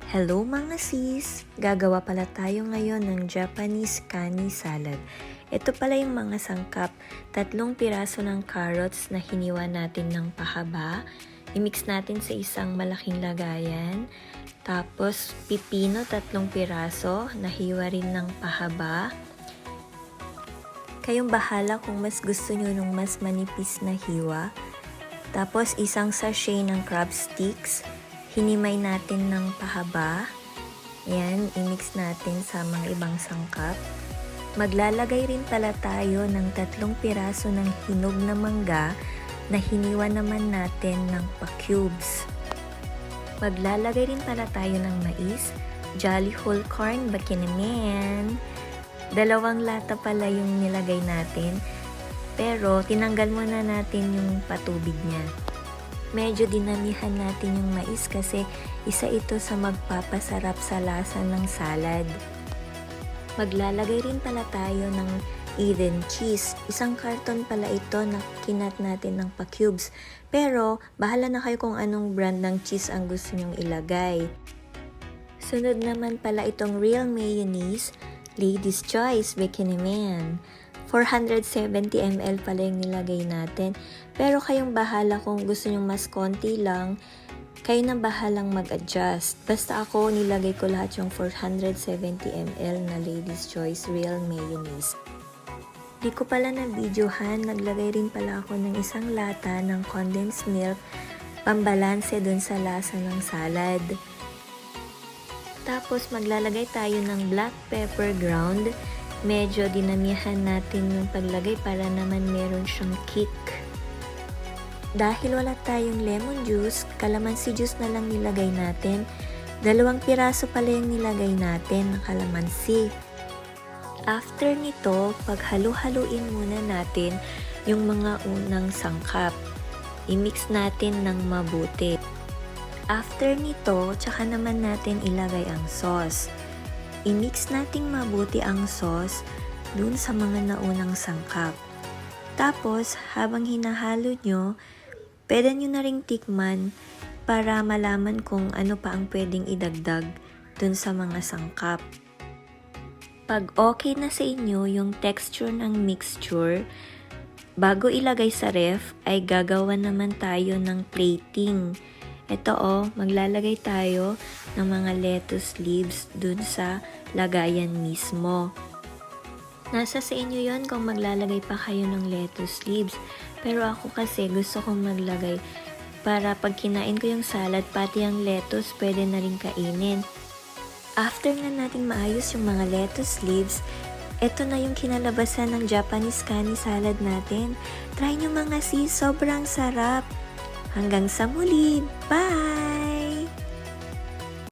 Hello mga sis! Gagawa pala tayo ngayon ng Japanese kani salad. Ito pala yung mga sangkap. 3 piraso ng carrots na hiniwa natin ng pahaba. I-mix natin sa isang malaking lagayan. Tapos pipino 3 piraso na hiwa rin ng pahaba. Kayong bahala kung mas gusto nyo nung mas manipis na hiwa. Tapos isang sachet ng crab sticks. Hinimay natin ng pahaba. Ayan, i-mix natin sa mga ibang sangkap. Maglalagay rin pala tayo ng 3 piraso ng hinog na mangga na hiniwa naman natin ng pa-cubes. Maglalagay rin pala tayo ng mais, Jolly Whole Corn Bakinaman. 2 lata pala yung nilagay natin, pero tinanggal muna natin yung patubig niya. Medyo dinamihan natin yung mais kasi isa ito sa magpapasarap sa lasa ng salad. Maglalagay rin pala tayo ng Eden cheese. Isang karton pala ito na kinat natin ng pa-cubes. Pero bahala na kayo kung anong brand ng cheese ang gusto nyong ilagay. Sunod naman pala itong real mayonnaise, Lady's Choice Bakinaman. 470 ml pala yung nilagay natin. Pero kayong bahala kung gusto nyo mas konti lang, kayo na bahalang mag-adjust. Basta ako, nilagay ko lahat yung 470 ml na Lady's Choice Real Mayonnaise. Di ko pala na-videohan, naglagay rin pala ako ng 1 lata ng condensed milk, pambalanse dun sa lasa ng salad. Tapos maglalagay tayo ng black pepper ground. Medyo dinamihan natin yung paglagay para naman meron siyang kick. Dahil wala tayong lemon juice, calamansi juice na lang nilagay natin. 2 piraso pala yung nilagay natin ng calamansi. After nito, paghalo-haluin muna natin yung mga unang sangkap. I-mix natin ng mabuti. After nito, tsaka naman natin ilagay ang sauce. I-mix nating mabuti ang sauce dun sa mga naunang sangkap. Tapos, habang hinahalo nyo, pwede nyo na ring tikman para malaman kung ano pa ang pwedeng idagdag dun sa mga sangkap. Pag okay na sa inyo yung texture ng mixture, bago ilagay sa ref, ay gagawa naman tayo ng plating. Ito maglalagay tayo ng mga lettuce leaves dun sa lagayan mismo. Nasa sa inyo yon kung maglalagay pa kayo ng lettuce leaves. Pero ako kasi gusto kong maglagay para pag kinain ko yung salad, pati ang lettuce pwede na rin kainin. After na natin maayos yung mga lettuce leaves, ito na yung kinalabasan ng Japanese kani salad natin. Try nyo mga sis, sobrang sarap! Hanggang sa muli! Bye!